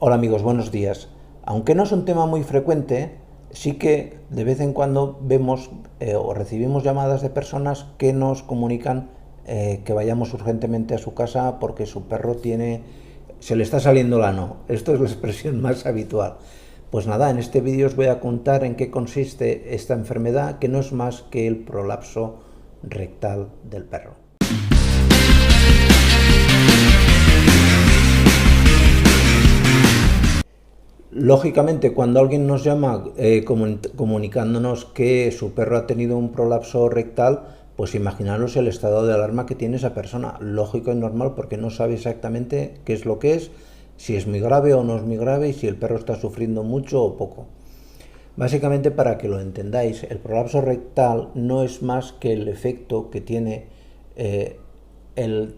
Hola amigos, buenos días. Aunque no es un tema muy frecuente, sí que de vez en cuando vemos o recibimos llamadas de personas que nos comunican que vayamos urgentemente a su casa porque su perro se le está saliendo el ano. Esto es la expresión más habitual. Pues nada, en este vídeo os voy a contar en qué consiste esta enfermedad, que no es más que el prolapso rectal del perro. Lógicamente, cuando alguien nos llama comunicándonos que su perro ha tenido un prolapso rectal, pues imaginaros el estado de alarma que tiene esa persona. Lógico y normal, porque no sabe exactamente qué es lo que es, si es muy grave o no es muy grave y si el perro está sufriendo mucho o poco. Básicamente, para que lo entendáis, el prolapso rectal no es más que el efecto que tiene el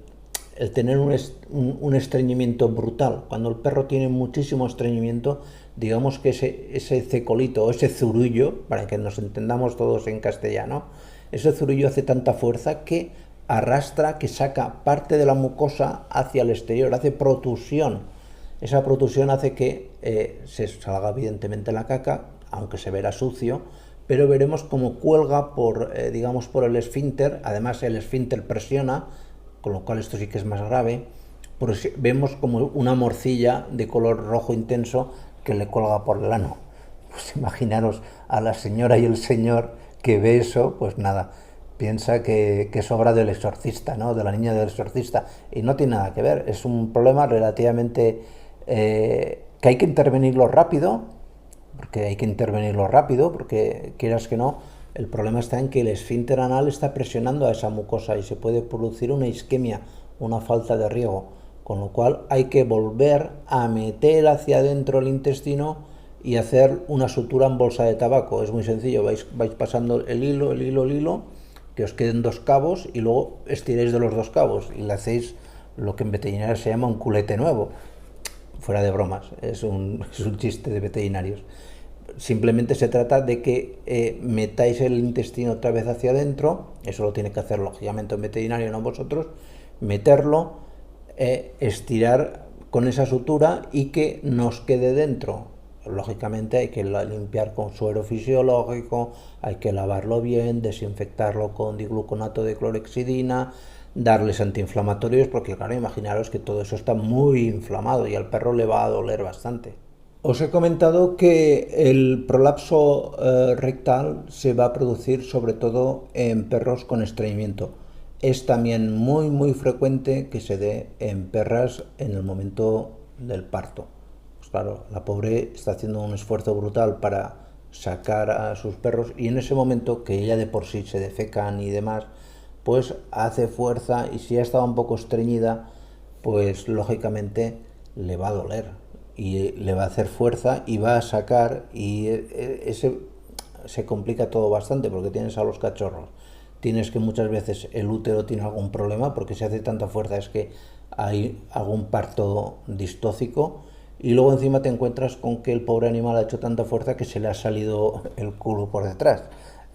tener un estreñimiento brutal. Cuando el perro tiene muchísimo estreñimiento, digamos que ese cecolito o ese zurullo, para que nos entendamos todos en castellano, ese zurullo hace tanta fuerza que arrastra, que saca parte de la mucosa hacia el exterior, hace protusión. Esa protusión hace que se salga evidentemente la caca, aunque se verá sucio, pero veremos cómo cuelga digamos, por el esfínter. Además, el esfínter presiona, con lo cual esto sí que es más grave. Pues vemos como una morcilla de color rojo intenso que le cuelga por el ano. Pues imaginaros a la señora y el señor que ve eso, pues nada, piensa que es obra del exorcista, ¿no? De la niña del exorcista. Y no tiene nada que ver, es un problema relativamente que hay que intervenirlo rápido, porque quieras que no, el problema está en que el esfínter anal está presionando a esa mucosa y se puede producir una isquemia, una falta de riego, con lo cual hay que volver a meter hacia adentro el intestino y hacer una sutura en bolsa de tabaco. Es muy sencillo, vais pasando el hilo, que os queden dos cabos y luego estiréis de los dos cabos y le hacéis lo que en veterinaria se llama un culete nuevo. Fuera de bromas, es un chiste de veterinarios. Simplemente se trata de que metáis el intestino otra vez hacia adentro. Eso lo tiene que hacer lógicamente un veterinario, no vosotros. Meterlo, estirar con esa sutura y que nos quede dentro. Lógicamente hay que limpiar con suero fisiológico, hay que lavarlo bien, desinfectarlo con digluconato de clorhexidina, darles antiinflamatorios, porque claro, imaginaros que todo eso está muy inflamado y al perro le va a doler bastante. Os he comentado que el prolapso rectal se va a producir sobre todo en perros con estreñimiento. Es también muy frecuente que se dé en perras en el momento del parto. Pues claro, la pobre está haciendo un esfuerzo brutal para sacar a sus perros y en ese momento que ella de por sí se defecan y demás, pues hace fuerza y si ya estaba un poco estreñida, pues lógicamente le va a doler y le va a hacer fuerza y va a sacar y se complica todo bastante porque tienes a los cachorros. Tienes que muchas veces el útero tiene algún problema porque si hace tanta fuerza es que hay algún parto distócico y luego encima te encuentras con que el pobre animal ha hecho tanta fuerza que se le ha salido el culo por detrás.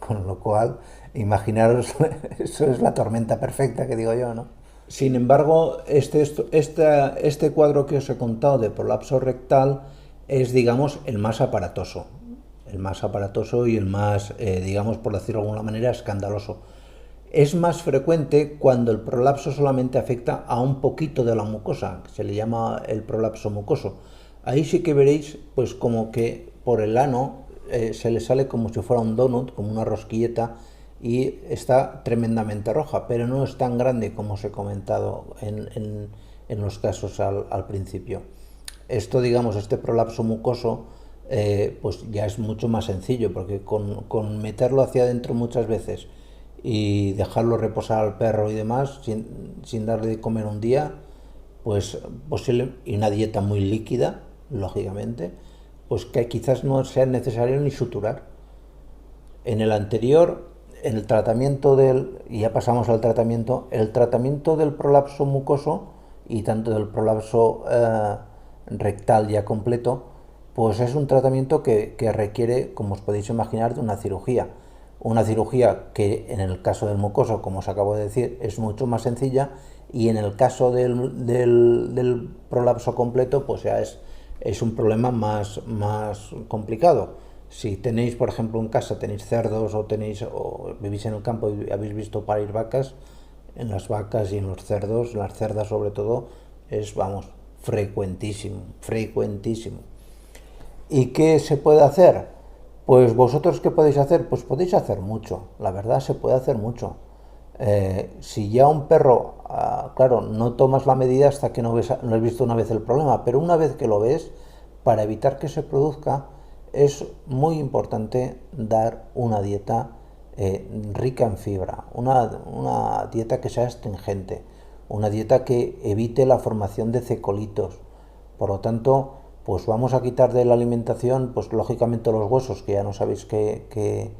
Con lo cual, imaginaros, eso es la tormenta perfecta que digo yo, ¿no? Sin embargo, este cuadro que os he contado de prolapso rectal es, digamos, el más aparatoso. El más aparatoso y el más, digamos, por decirlo de alguna manera, escandaloso. Es más frecuente cuando el prolapso solamente afecta a un poquito de la mucosa, que se le llama el prolapso mucoso. Ahí sí que veréis, pues como que por el ano se le sale como si fuera un donut, como una rosquilleta, y está tremendamente roja, pero no es tan grande como os he comentado en los casos al principio. Esto, digamos, este prolapso mucoso, pues ya es mucho más sencillo, porque con meterlo hacia adentro muchas veces y dejarlo reposar al perro y demás, sin darle de comer un día, pues posible, y una dieta muy líquida, lógicamente, pues que quizás no sea necesario ni suturar. En el anterior, en el tratamiento y ya pasamos al tratamiento, el tratamiento del prolapso mucoso y tanto del prolapso rectal ya completo, pues es un tratamiento que requiere, como os podéis imaginar, de una cirugía. Una cirugía que en el caso del mucoso, como os acabo de decir, es mucho más sencilla y en el caso del prolapso completo, pues ya es es un problema más complicado. Si tenéis, por ejemplo, en casa tenéis cerdos o vivís en el campo y habéis visto parir vacas, en las vacas y en los cerdos, las cerdas sobre todo, es, vamos, frecuentísimo, frecuentísimo. ¿Y qué se puede hacer? Pues vosotros, ¿qué podéis hacer? Pues podéis hacer mucho, la verdad se puede hacer mucho. Si ya un perro, claro, no tomas la medida hasta que no has visto una vez el problema, pero una vez que lo ves, para evitar que se produzca, es muy importante dar una dieta rica en fibra, una dieta que sea astringente, una dieta que evite la formación de cecolitos. Por lo tanto, pues vamos a quitar de la alimentación, pues lógicamente los huesos, que ya no sabéis que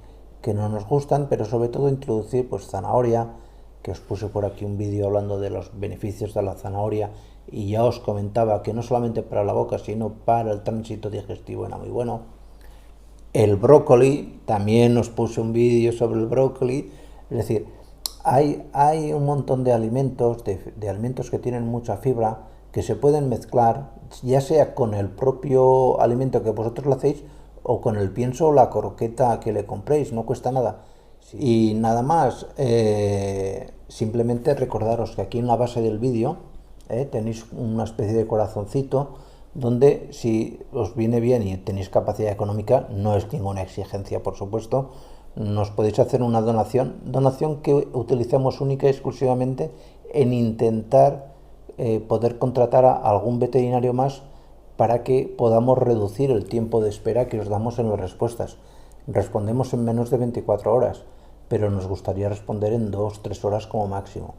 no nos gustan, pero sobre todo introducir pues zanahoria, que os puse por aquí un vídeo hablando de los beneficios de la zanahoria y ya os comentaba que no solamente para la boca, sino para el tránsito digestivo era muy bueno. El brócoli, también os puse un vídeo sobre el brócoli, es decir, hay un montón de alimentos, de alimentos que tienen mucha fibra, que se pueden mezclar, ya sea con el propio alimento que vosotros lo hacéis o con el pienso o la croqueta que le compréis, no cuesta nada. Y nada más, simplemente recordaros que aquí en la base del vídeo tenéis una especie de corazoncito donde si os viene bien y tenéis capacidad económica, no es ninguna exigencia, por supuesto, nos podéis hacer una donación que utilicemos única y exclusivamente en intentar poder contratar a algún veterinario más para que podamos reducir el tiempo de espera que os damos en las respuestas. Respondemos en menos de 24 horas, pero nos gustaría responder en 2-3 horas como máximo.